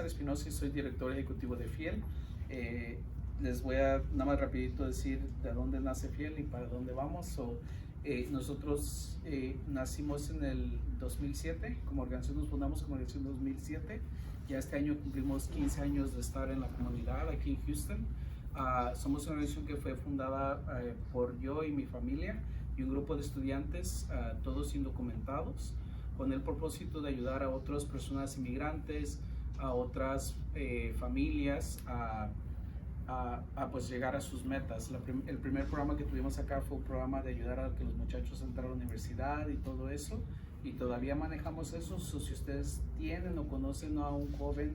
César Espinosa y soy director ejecutivo de Fiel. Les voy a nada más rapidito decir de dónde nace Fiel y para dónde vamos. Nosotros nacimos en el 2007, como organización nos fundamos como organización en 2007. Ya este año cumplimos 15 años de estar en la comunidad aquí en Houston. Somos una organización que fue fundada por yo y mi familia y un grupo de estudiantes, todos indocumentados, con el propósito de ayudar a otras personas inmigrantes, a otras familias pues llegar a sus metas. El primer programa que tuvimos acá fue un programa de ayudar a que los muchachos entraran a la universidad y todo eso, y todavía manejamos eso. Si ustedes tienen o conocen a un joven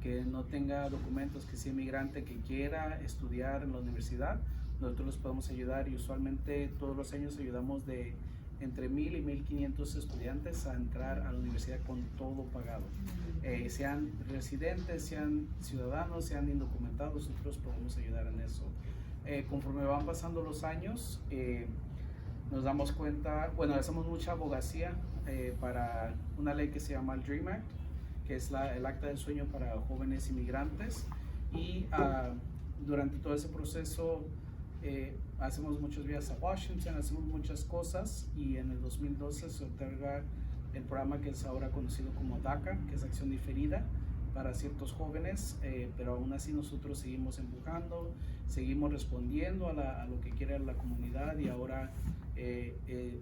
que no tenga documentos, que sea inmigrante, que quiera estudiar en la universidad, nosotros los podemos ayudar, y usualmente todos los años ayudamos de entre 1,000 y 1,500 estudiantes a entrar a la universidad con todo pagado. Sean residentes, sean ciudadanos, sean indocumentados, nosotros podemos ayudar en eso. Conforme van pasando los años, nos damos cuenta, bueno, hacemos mucha abogacía para una ley que se llama el DREAM Act, que es el acta del sueño para jóvenes inmigrantes, y durante todo ese proceso hacemos muchos viajes a Washington, hacemos muchas cosas, y en el 2012 se otorga el programa que es ahora conocido como DACA, que es acción diferida para ciertos jóvenes, pero aún así nosotros seguimos empujando, seguimos respondiendo a lo que quiere la comunidad, y ahora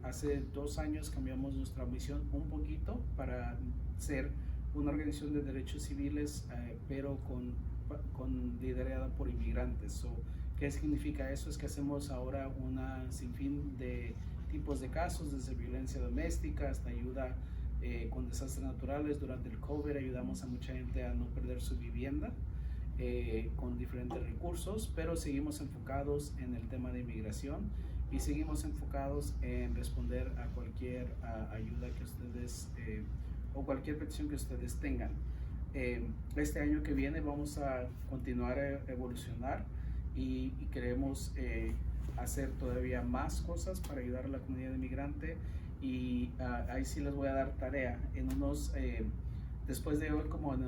hace 2 años cambiamos nuestra misión un poquito para ser una organización de derechos civiles, pero liderada por inmigrantes. ¿Qué significa eso? Es que hacemos ahora una sinfín de tipos de casos, desde violencia doméstica hasta ayuda con desastres naturales. Durante el COVID ayudamos a mucha gente a no perder su vivienda con diferentes recursos, pero seguimos enfocados en el tema de inmigración y seguimos enfocados en responder a cualquier ayuda que ustedes o cualquier petición que ustedes tengan. Este año que viene vamos a continuar a evolucionar y queremos hacer todavía más cosas para ayudar a la comunidad inmigrante, y ahí sí les voy a dar tarea. Después de hoy,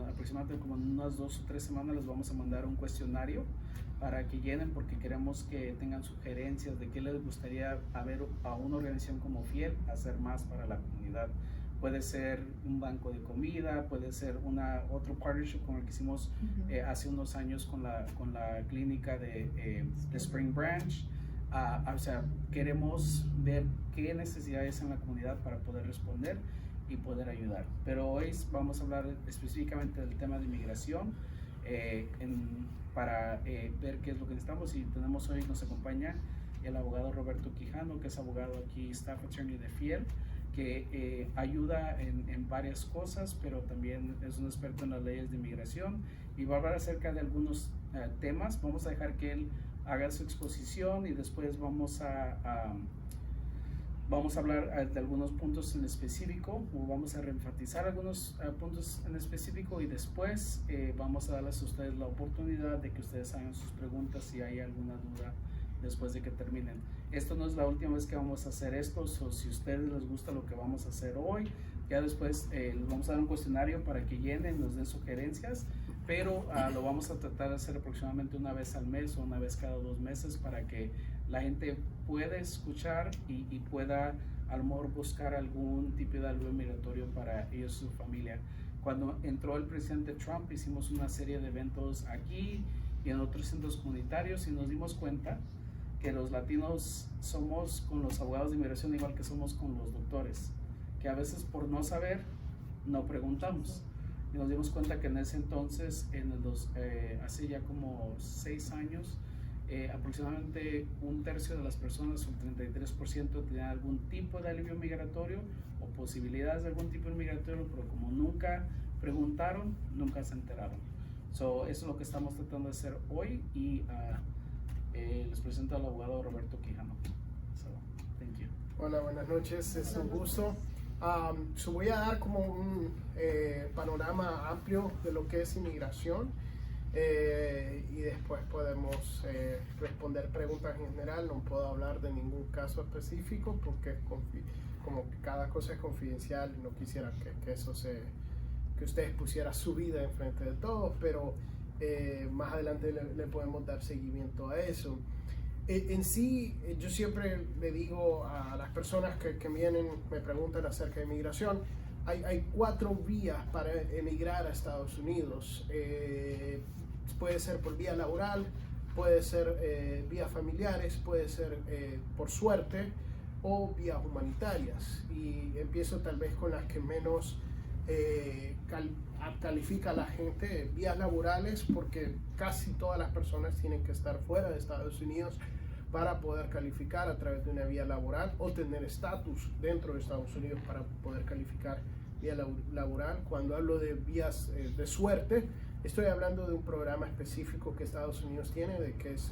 aproximadamente como en unas 2 o 3 semanas, les vamos a mandar un cuestionario para que llenen, porque queremos que tengan sugerencias de qué les gustaría ver a una organización como Fiel hacer más para la comunidad. Puede ser un banco de comida, puede ser otro partnership como el que hicimos hace unos años con la clínica de Spring Branch. O sea, queremos ver qué necesidades en la comunidad para poder responder y poder ayudar. Pero hoy vamos a hablar específicamente del tema de inmigración, para ver qué es lo que necesitamos. Y nos acompaña el abogado Roberto Quijano, que es abogado aquí, staff attorney de Fiel, que ayuda en varias cosas, pero también es un experto en las leyes de inmigración, y va a hablar acerca de algunos temas. Vamos a dejar que él haga su exposición y después vamos a hablar de algunos puntos en específico, o vamos a reenfatizar algunos puntos en específico, y después vamos a darles a ustedes la oportunidad de que ustedes hagan sus preguntas si hay alguna duda después de que terminen. Esto no es la última vez que vamos a hacer esto, o si a ustedes les gusta lo que vamos a hacer hoy, ya después les vamos a dar un cuestionario para que llenen, nos den sugerencias, pero lo vamos a tratar de hacer aproximadamente una vez al mes o una vez cada 2 meses, para que la gente pueda escuchar y pueda a lo mejor buscar algún tipo de alivio migratorio para ellos y su familia. Cuando entró el presidente Trump, hicimos una serie de eventos aquí y en otros centros comunitarios, y nos dimos cuenta que los latinos somos con los abogados de inmigración igual que somos con los doctores, que a veces por no saber no preguntamos. Y nos dimos cuenta que en ese entonces, hace ya como 6 años, aproximadamente 1/3 de las personas, un 33%, tenían algún tipo de alivio migratorio o posibilidades de algún tipo de migratorio, pero como nunca preguntaron, nunca se enteraron. Eso es lo que estamos tratando de hacer hoy, y les presento al abogado Roberto Quijano. Thank you. Hola, buenas noches, es un gusto. Voy a dar como un panorama amplio de lo que es inmigración, y después podemos responder preguntas en general. No puedo hablar de ningún caso específico porque como cada cosa es confidencial, no quisiera que eso se que usted pusiera su vida enfrente de todos, pero más adelante le podemos dar seguimiento a eso. En sí, yo siempre le digo a las personas que vienen, me preguntan acerca de inmigración, hay 4 vías para emigrar a Estados Unidos. Puede ser por vía laboral, puede ser vía familiares, puede ser por suerte o vías humanitarias. Y empiezo tal vez con las que menos califica a la gente, vías laborales, porque casi todas las personas tienen que estar fuera de Estados Unidos para poder calificar a través de una vía laboral o tener estatus dentro de Estados Unidos para poder calificar vía laboral. Cuando hablo de vías de suerte, estoy hablando de un programa específico que Estados Unidos tiene, de que es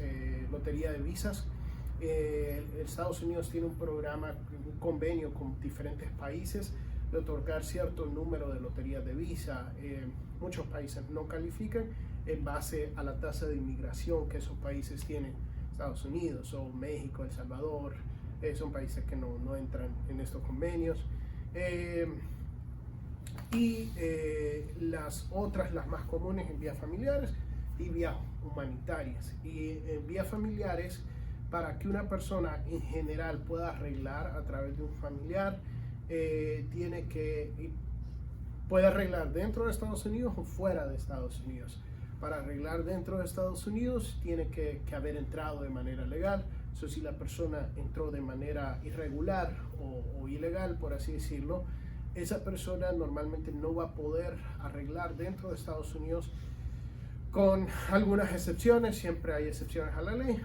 lotería de visas. Estados Unidos tiene un programa, un convenio con diferentes países de otorgar cierto número de loterías de visa. Muchos países no califican en base a la tasa de inmigración que esos países tienen. Estados Unidos o México, El Salvador, son países que no entran en estos convenios. Las otras, las más comunes, en vías familiares y vías humanitarias. Y en vías familiares, para que una persona en general pueda arreglar a través de un familiar, puede arreglar dentro de Estados Unidos o fuera de Estados Unidos. Para arreglar dentro de Estados Unidos tiene que haber entrado de manera legal. So, si la persona entró de manera irregular o ilegal, por así decirlo, esa persona normalmente no va a poder arreglar dentro de Estados Unidos, con algunas excepciones. Siempre hay excepciones a la ley.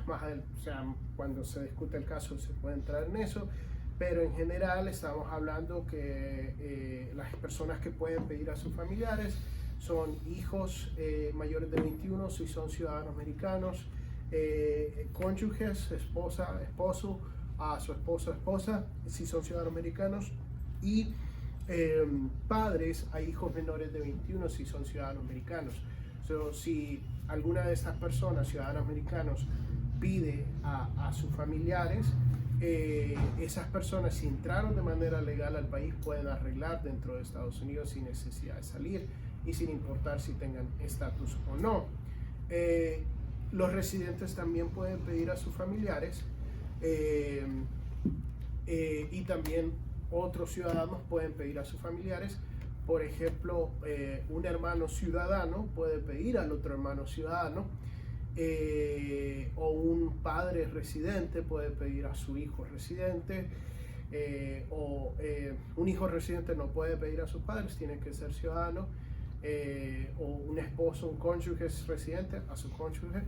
Cuando se discute el caso se puede entrar en eso. Pero en general estamos hablando que las personas que pueden pedir a sus familiares son hijos mayores de 21 si son ciudadanos americanos, cónyuges, esposa, esposo, a su esposo, esposa si son ciudadanos americanos, y padres a hijos menores de 21 si son ciudadanos americanos. Si alguna de estas personas, ciudadanos americanos, pide a sus familiares, esas personas, si entraron de manera legal al país, pueden arreglar dentro de Estados Unidos sin necesidad de salir y sin importar si tengan estatus o no. Los residentes también pueden pedir a sus familiares, y también otros ciudadanos pueden pedir a sus familiares. Por ejemplo, un hermano ciudadano puede pedir al otro hermano ciudadano, o un padre residente puede pedir a su hijo residente, un hijo residente no puede pedir a sus padres, tiene que ser ciudadano, o un esposo, un cónyuge residente, a su cónyuge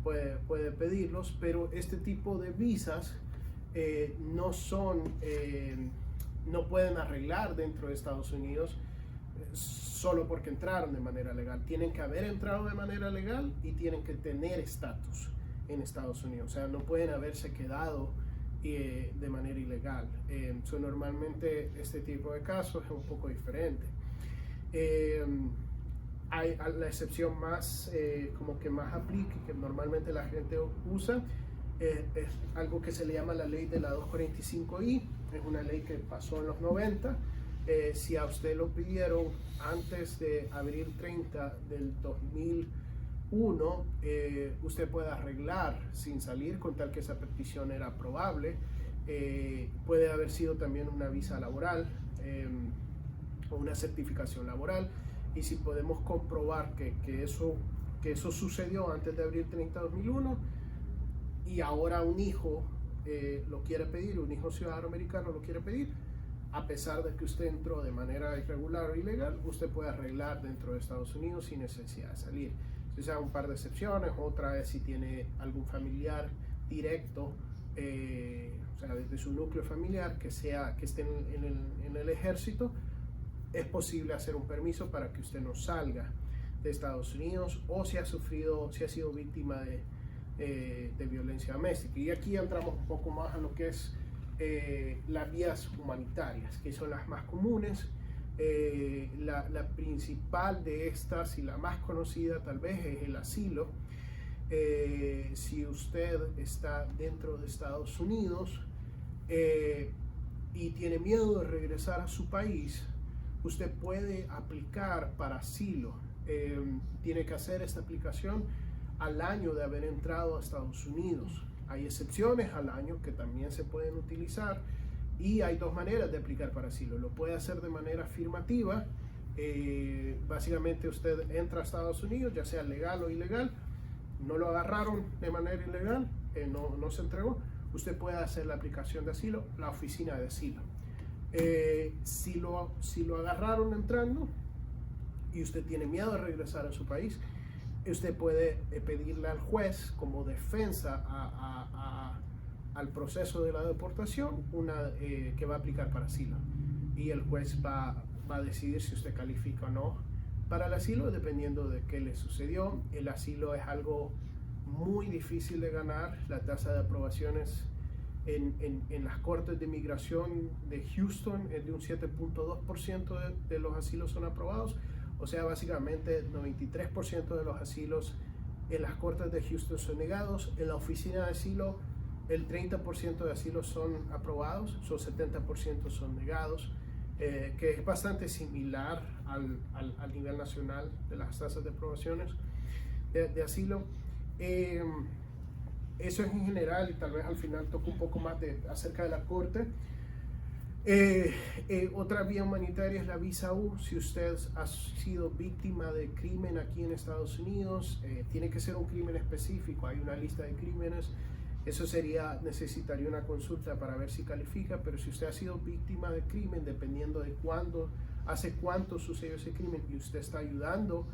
puede pedirlos. Pero este tipo de visas no pueden arreglar dentro de Estados Unidos solo porque entraron de manera legal. Tienen que haber entrado de manera legal y tienen que tener estatus en Estados Unidos. O sea, no pueden haberse quedado de manera ilegal. Normalmente este tipo de casos es un poco diferente. Hay la excepción más como que más aplica, que normalmente la gente usa, es algo que se le llama la ley de la 245I. Es una ley que pasó en los 90. Si a usted lo pidieron antes de abril 30 del 2001, usted puede arreglar sin salir, con tal que esa petición era aprobable. Puede haber sido también una visa laboral o una certificación laboral. Y si podemos comprobar que eso sucedió antes de abril 30 de 2001 y ahora un hijo lo quiere pedir, un hijo ciudadano americano lo quiere pedir, a pesar de que usted entró de manera irregular o ilegal, usted puede arreglar dentro de Estados Unidos sin necesidad de salir. Entonces hay un par de excepciones. Otra es si tiene algún familiar directo, o sea, desde su núcleo familiar, que esté en el ejército, es posible hacer un permiso para que usted no salga de Estados Unidos, o si ha sido víctima de violencia doméstica. Y aquí entramos un poco más a lo que es las vías humanitarias, que son las más comunes. La principal de estas y la más conocida tal vez es el asilo. Si usted está dentro de Estados Unidos y tiene miedo de regresar a su país, usted puede aplicar para asilo. Tiene que hacer esta aplicación al año de haber entrado a Estados Unidos. Hay excepciones al año que también se pueden utilizar y hay dos maneras de aplicar para asilo. Lo puede hacer de manera afirmativa. Básicamente usted entra a Estados Unidos, ya sea legal o ilegal, no lo agarraron de manera ilegal, no se entregó, usted puede hacer la aplicación de asilo, la oficina de asilo. Si lo agarraron entrando y usted tiene miedo de regresar a su país, usted puede pedirle al juez como defensa al proceso de la deportación que va a aplicar para asilo, y el juez va a decidir si usted califica o no para el asilo dependiendo de qué le sucedió. El asilo es algo muy difícil de ganar. La tasa de aprobaciones en las cortes de inmigración de Houston es de un 7.2% de los asilos son aprobados. O sea, básicamente 93% de los asilos en las cortes de Houston son negados. En la oficina de asilo, el 30% de asilos son aprobados, son 70% son negados, que es bastante similar al nivel nacional de las tasas de aprobaciones de asilo. Eso es en general, y tal vez al final toco un poco más acerca de la corte. Otra vía humanitaria es la visa U. Si usted ha sido víctima de crimen aquí en Estados Unidos, tiene que ser un crimen específico, hay una lista de crímenes. Eso necesitaría una consulta para ver si califica, pero si usted ha sido víctima de crimen, dependiendo de hace cuánto sucedió ese crimen, y usted está ayudando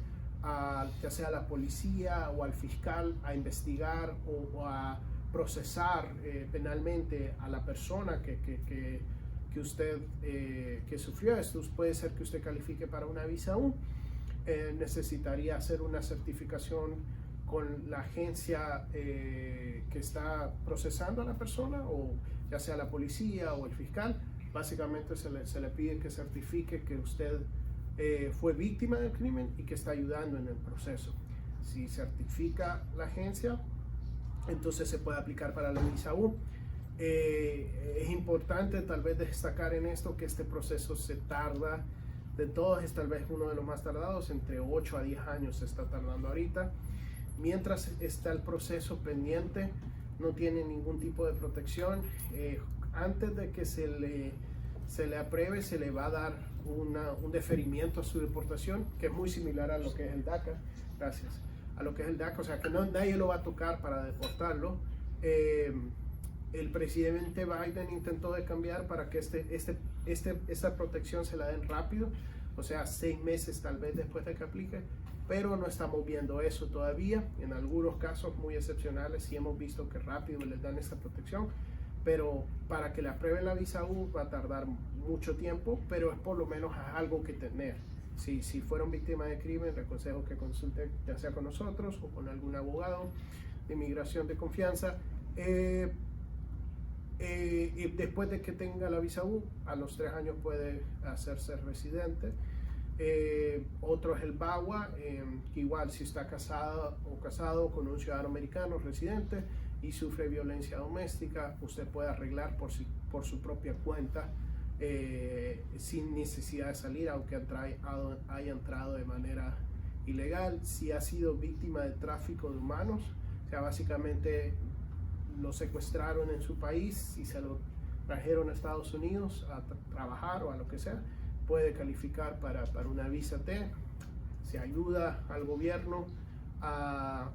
ya sea a la policía o al fiscal a investigar o a procesar penalmente a la persona que usted que sufrió esto, puede ser que usted califique para una visa U. Necesitaría hacer una certificación con la agencia que está procesando a la persona, o ya sea la policía o el fiscal. Básicamente se le pide que certifique que usted fue víctima del crimen y que está ayudando en el proceso. Si certifica la agencia, entonces se puede aplicar para la visa U. Es importante tal vez destacar en esto que este proceso se tarda, de todos es tal vez uno de los más tardados, entre 8 a 10 años se está tardando ahorita. Mientras está el proceso pendiente, no tiene ningún tipo de protección. Antes de que se le apruebe, se le va a dar un deferimiento a su deportación, que es muy similar a lo que es el DACA. Gracias. A lo que es el DACA, o sea que nadie lo va a tocar para deportarlo. El presidente Biden intentó de cambiar para que esta protección se la den rápido, o sea, 6 meses tal vez después de que aplique, pero no estamos viendo eso todavía. En algunos casos muy excepcionales sí hemos visto que rápido les dan esta protección, pero para que le aprueben la visa U va a tardar mucho tiempo, pero es por lo menos algo que tener. Si fueron víctimas de crimen, les aconsejo que consulten ya sea con nosotros o con algún abogado de inmigración de confianza. Y después de que tenga la visa U, a los 3 años puede hacerse residente. Otro es el VAWA, que igual si está casado con un ciudadano americano residente y sufre violencia doméstica, usted puede arreglar por su propia cuenta, sin necesidad de salir, aunque haya entrado de manera ilegal. Si ha sido víctima de tráfico de humanos, o sea, básicamente lo secuestraron en su país y se lo trajeron a Estados Unidos a trabajar o a lo que sea, puede calificar para una visa T. Se ayuda al gobierno a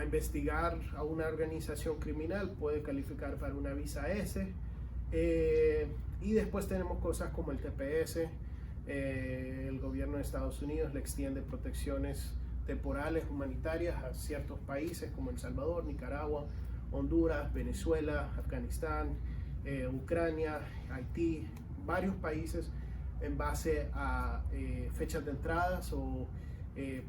investigar a una organización criminal, puede calificar para una visa S. Y después tenemos cosas como el TPS. El gobierno de Estados Unidos le extiende protecciones temporales humanitarias a ciertos países como El Salvador, Nicaragua, Honduras, Venezuela, Afganistán, Ucrania, Haití, varios países en base a fechas de entradas o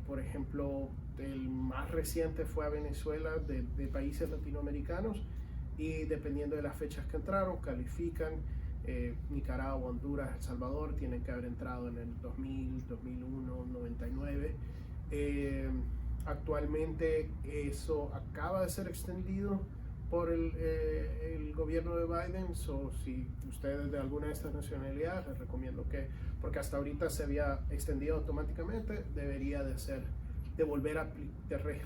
por ejemplo el más reciente fue a Venezuela de países latinoamericanos, y dependiendo de las fechas que entraron califican. Nicaragua, Honduras, El Salvador tienen que haber entrado en el 2000, 2001, 99. Actualmente eso acaba de ser extendido por el gobierno de Biden, o si usted es de alguna de estas nacionalidades, les recomiendo que, porque hasta ahorita se había extendido automáticamente, debería de volver a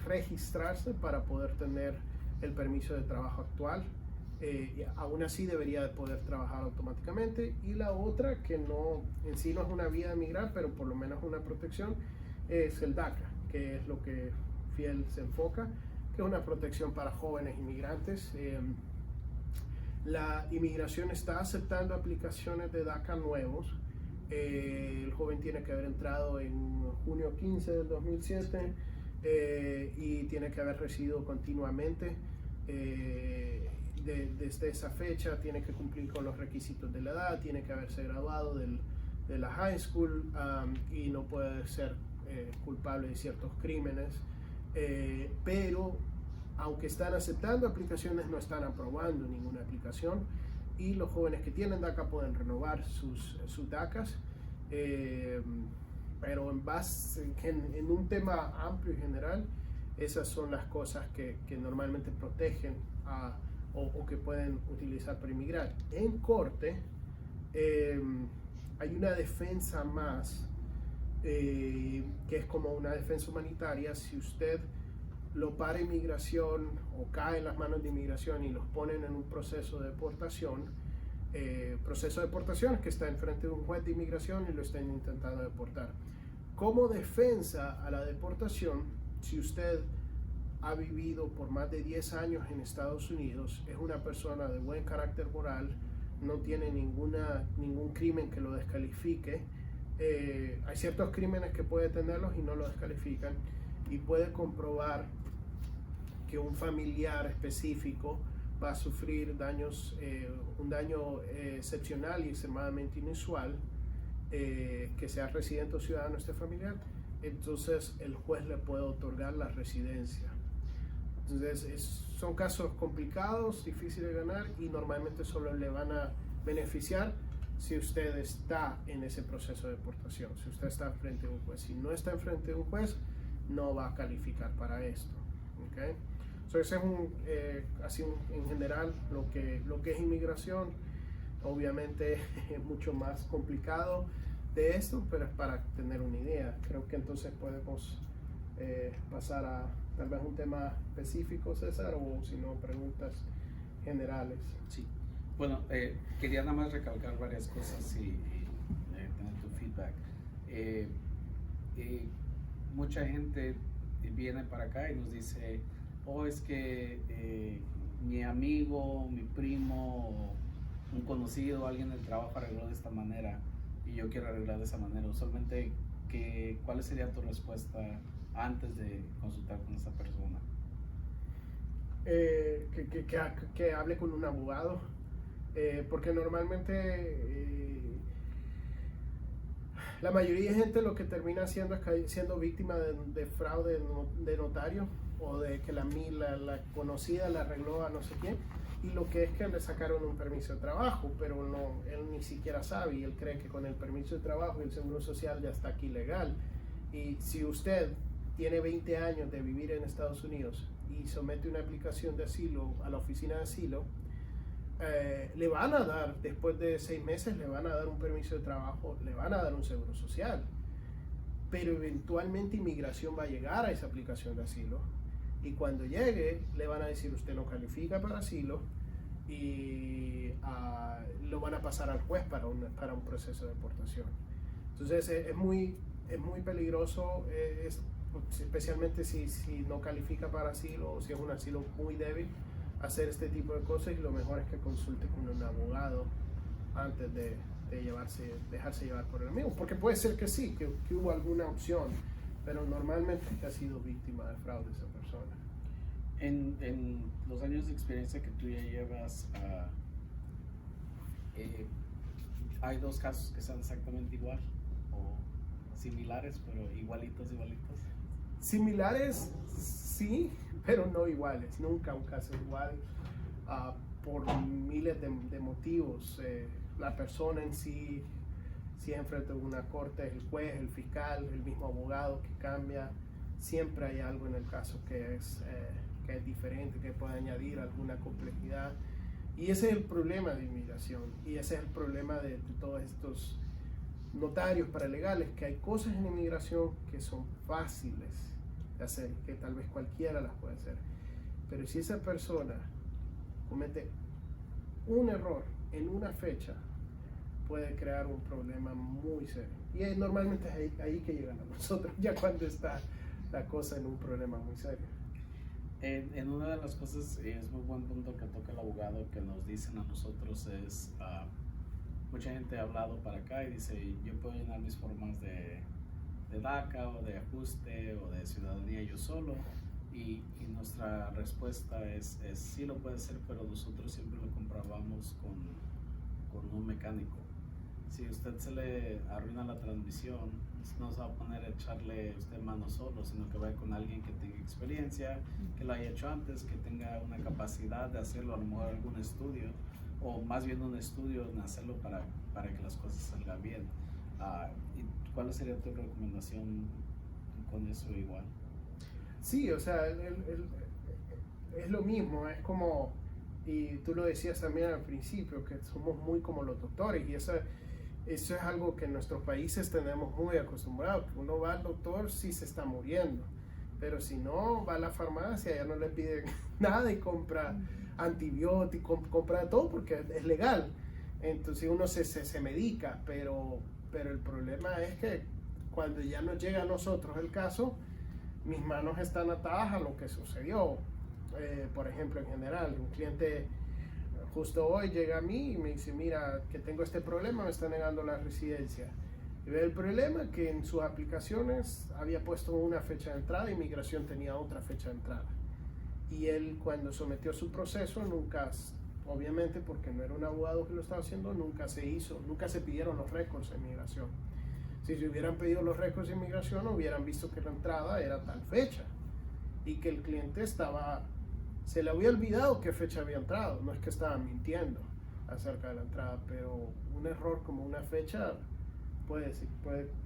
registrarse para poder tener el permiso de trabajo actual. Y aún así debería de poder trabajar automáticamente. Y la otra, que no en sí no es una vía de migrar, pero por lo menos una protección, es el DACA, que es lo que Fiel se enfoca, que es una protección para jóvenes inmigrantes. La inmigración está aceptando aplicaciones de DACA nuevos. El joven tiene que haber entrado en junio 15 del 2007 y tiene que haber residido continuamente desde esa fecha, tiene que cumplir con los requisitos de la edad, tiene que haberse graduado de la high school y no puede ser culpable de ciertos crímenes. Pero aunque están aceptando aplicaciones, no están aprobando ninguna aplicación, y los jóvenes que tienen DACA pueden renovar sus DACAs, pero en un tema amplio y general, esas son las cosas que normalmente protegen o que pueden utilizar para inmigrar. En corte hay una defensa más, que es como una defensa humanitaria. Si usted lo para inmigración o cae en las manos de inmigración y los ponen en un proceso de deportación, es que está enfrente de un juez de inmigración y lo están intentando deportar. Como defensa a la deportación, si usted ha vivido por más de 10 años en Estados Unidos, es una persona de buen carácter moral, no tiene ningún crimen que lo descalifique, hay ciertos crímenes que puede tenerlos y no lo descalifican, y puede comprobar que un familiar específico va a sufrir un daño excepcional y extremadamente inusual, que sea residente o ciudadano este familiar, entonces el juez le puede otorgar la residencia. Entonces son casos complicados, difíciles de ganar, y normalmente solo le van a beneficiar si usted está en ese proceso de deportación, si usted está frente a un juez. Si no está enfrente de un juez, no va a calificar para esto. ¿Okay? So, ese es en general lo que es inmigración. Obviamente es mucho más complicado de esto, pero es para tener una idea. Creo que entonces podemos pasar a tal vez un tema específico, César, o si no, preguntas generales. Sí. Bueno, quería nada más recalcar varias cosas y tener tu feedback. Mucha gente viene para acá y nos dice, es que mi amigo, mi primo, un conocido, alguien del trabajo arregló de esta manera y yo quiero arreglar de esa manera. Usualmente, ¿cuál sería tu respuesta antes de consultar con esa persona? Que hable con un abogado, porque normalmente la mayoría de gente lo que termina haciendo es siendo víctima de fraude de notario, o de que la conocida le arregló a no sé quién, y lo que es que le sacaron un permiso de trabajo, pero él ni siquiera sabe, y él cree que con el permiso de trabajo y el seguro social ya está aquí legal. Y si usted tiene 20 años de vivir en Estados Unidos y somete una aplicación de asilo a la oficina de asilo, le van a dar, después de 6 meses, le van a dar un permiso de trabajo, le van a dar un seguro social, pero eventualmente inmigración va a llegar a esa aplicación de asilo, y cuando llegue le van a decir usted no califica para asilo, y lo van a pasar al juez para un proceso de deportación. Entonces es muy peligroso, especialmente si no califica para asilo, o si es un asilo muy débil, hacer este tipo de cosas, y lo mejor es que consulte con un abogado antes de dejarse llevar por el amigo, porque puede ser que sí, que hubo alguna opción, pero normalmente ha sido víctima de fraude esa persona. En los años de experiencia que tú ya llevas, ¿hay 2 casos que sean exactamente igual o similares, pero igualitos? Similares, sí, pero no iguales. Nunca un caso igual, por miles de motivos. La persona en sí, siempre en una corte, el juez, el fiscal, el mismo abogado que cambia. Siempre hay algo en el caso que que es diferente, que puede añadir alguna complejidad. Y ese es el problema de inmigración, y ese es el problema de todos estos notarios paralegales, que hay cosas en inmigración que son fáciles de hacer, que tal vez cualquiera las puede hacer. Pero si esa persona comete un error en una fecha, puede crear un problema muy serio. Y normalmente es ahí que llegan a nosotros, ya cuando está la cosa en un problema muy serio. En una de las cosas, es muy buen punto que toca el abogado, que nos dicen a nosotros es, mucha gente ha hablado para acá y dice, yo puedo llenar mis formas de DACA o de ajuste o de ciudadanía yo solo, y nuestra respuesta es sí lo puede hacer, pero nosotros siempre lo comprobamos con un mecánico. Si a usted se le arruina la transmisión, no se va a poner a echarle usted mano solo, sino que vaya con alguien que tenga experiencia, que lo haya hecho antes, que tenga una capacidad de hacerlo, a lo mejor algún estudio, o más bien un estudio en hacerlo para que las cosas salgan bien. ¿Y cuál sería tu recomendación con eso igual? Sí, o sea, es lo mismo, es como, y tú lo decías también al principio, que somos muy como los doctores, y eso es algo que en nuestros países tenemos muy acostumbrado, que uno va al doctor si se está muriendo, pero si no, va a la farmacia, ya no le piden nada y compra antibióticos, compra todo porque es legal, entonces uno se medica, pero el problema es que cuando ya nos llega a nosotros el caso, mis manos están atadas a lo que sucedió. Por ejemplo, en general, un cliente justo hoy llega a mí y me dice, mira, que tengo este problema, me está negando la residencia. Y ve el problema que en sus aplicaciones había puesto una fecha de entrada y Migración tenía otra fecha de entrada. Y él, cuando sometió su proceso, nunca, obviamente porque no era un abogado que lo estaba haciendo, nunca se pidieron los récords de Migración. Si se hubieran pedido los récords de inmigración, hubieran visto que la entrada era tal fecha y que el cliente se le había olvidado qué fecha había entrado. No es que estaban mintiendo acerca de la entrada, pero un error como una fecha puede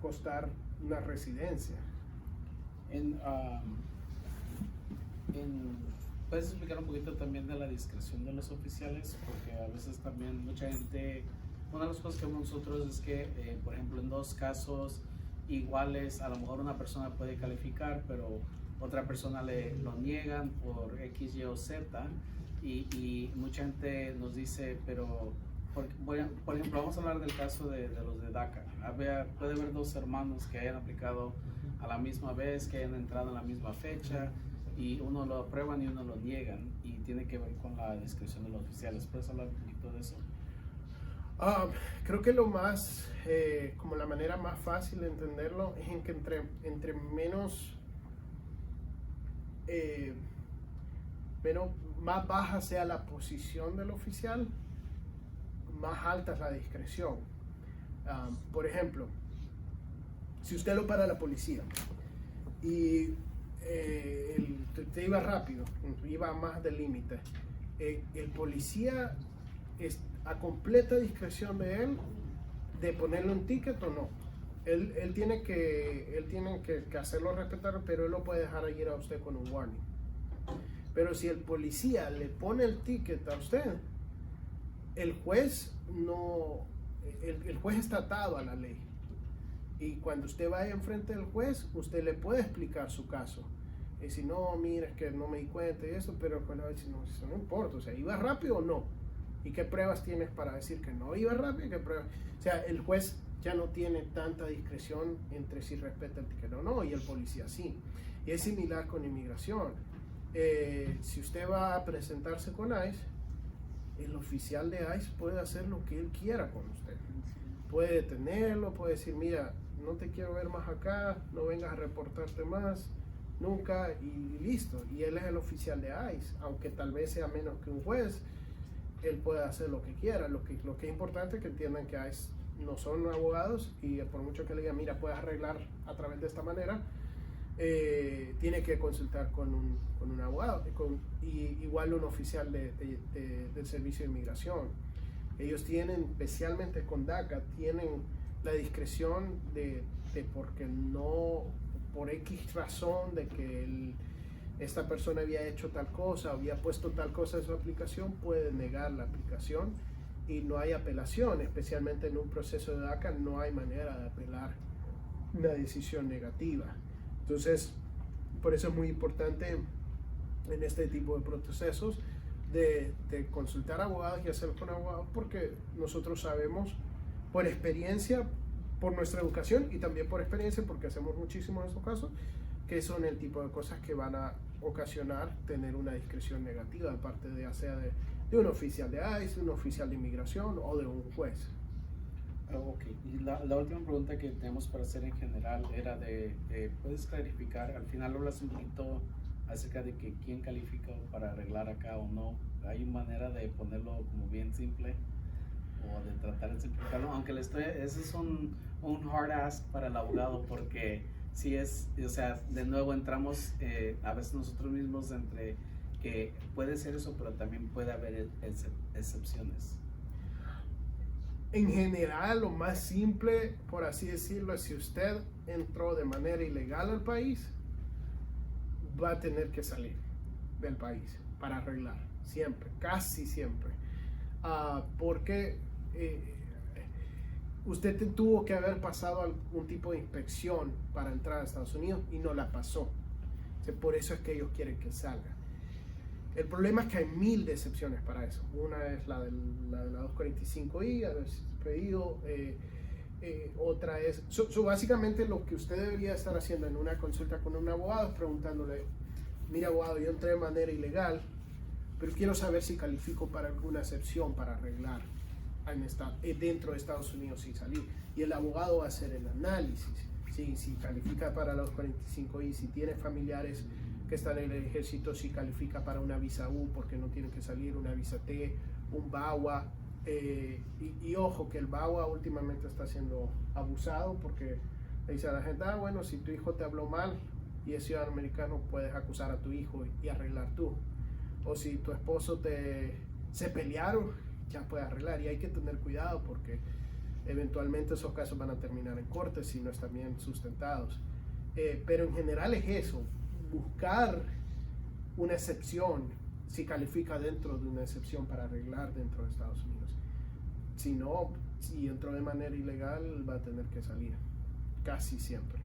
costar una residencia. ¿Puedes explicar un poquito también de la discreción de los oficiales? Porque a veces también mucha gente, una de las cosas que vemos nosotros es que, por ejemplo, en dos casos iguales, a lo mejor una persona puede calificar, pero otra persona lo niegan por X, Y o Z, y mucha gente nos dice, pero, por ejemplo, vamos a hablar del caso de los de DACA. Puede haber dos hermanos que hayan aplicado a la misma vez, que hayan entrado en la misma fecha, y uno lo aprueban y uno lo niegan, y tiene que ver con la discreción de los oficiales. ¿Puedes hablar un poquito de eso? Creo que como la manera más fácil de entenderlo es en que entre menos, más baja sea la posición del oficial, más alta es la discreción. Por ejemplo, si usted lo para la policía y te iba rápido, iba más del límite, el policía es a completa discreción de él de ponerle un ticket o no. Él tiene que hacerlo respetar, pero él lo puede dejar ir a usted con un warning. Pero si el policía le pone el ticket a usted, el juez está atado a la ley. Y cuando usted vaya enfrente del juez, usted le puede explicar su caso. Y si no, mira, es que no me di cuenta y eso, pero bueno, eso no importa. O sea, ¿iba rápido o no? ¿Y qué pruebas tienes para decir que no iba rápido? ¿Qué pruebas? O sea, el juez ya no tiene tanta discreción entre si respeta el ticket o no, y el policía sí. Y es similar con inmigración. Si usted va a presentarse con ICE, el oficial de ICE puede hacer lo que él quiera con usted. Puede detenerlo, puede decir, mira, no te quiero ver más acá, no vengas a reportarte más, nunca, y listo. Y él es el oficial de ICE, aunque tal vez sea menos que un juez, él puede hacer lo que quiera. Lo que es importante es que entiendan que ICE no son abogados, y por mucho que le digan, mira, puedes arreglar a través de esta manera, tiene que consultar con un abogado, y igual un oficial del servicio de inmigración. Ellos tienen, especialmente con DACA, tienen la discreción de porque no, por X razón, de que esta persona había hecho tal cosa, había puesto tal cosa en su aplicación, puede negar la aplicación y no hay apelación, especialmente en un proceso de DACA no hay manera de apelar una decisión negativa. Entonces, por eso es muy importante en este tipo de procesos de consultar abogados y hacerlo con abogados, porque nosotros sabemos por experiencia, por nuestra educación y también por experiencia, porque hacemos muchísimo en estos casos, que son el tipo de cosas que van a ocasionar tener una discreción negativa de parte de, ya sea de un oficial de ICE, de un oficial de inmigración o de un juez. Ok, y la última pregunta que tenemos para hacer en general era ¿puedes clarificar? Al final hablas un poquito acerca de que quién califica para arreglar acá o no. ¿Hay una manera de ponerlo como bien simple o de tratar de simplificarlo? Aunque ese es un hard ask para el abogado, porque sí es, o sea, de nuevo entramos a veces nosotros mismos entre que puede ser eso, pero también puede haber excepciones. En general, lo más simple, por así decirlo, es si usted entró de manera ilegal al país, va a tener que salir del país para arreglar, siempre, casi siempre. Porque usted tuvo que haber pasado algún tipo de inspección para entrar a Estados Unidos y no la pasó. Por eso es que ellos quieren que salga. El problema es que hay 1000 excepciones para eso. Una es la de la 245I, haber pedido. Otra es... básicamente lo que usted debería estar haciendo en una consulta con un abogado es preguntándole: mira, abogado, yo entré de manera ilegal, pero quiero saber si califico para alguna excepción para arreglar dentro de Estados Unidos sin salir. Y el abogado va a hacer el análisis. Si califica para la 245I, si tiene familiares que están en el ejército, si califica para una visa U porque no tiene que salir, una visa T, un VAWA. Y ojo, que el VAWA últimamente está siendo abusado, porque le dice a la gente: bueno, si tu hijo te habló mal y es ciudadano americano, puedes acusar a tu hijo y arreglar tú. O si tu esposo se pelearon, ya puedes arreglar. Y hay que tener cuidado, porque eventualmente esos casos van a terminar en corte si no están bien sustentados. Pero en general es eso: buscar una excepción si califica dentro de una excepción para arreglar dentro de Estados Unidos. Si no, si entró de manera ilegal, va a tener que salir, casi siempre.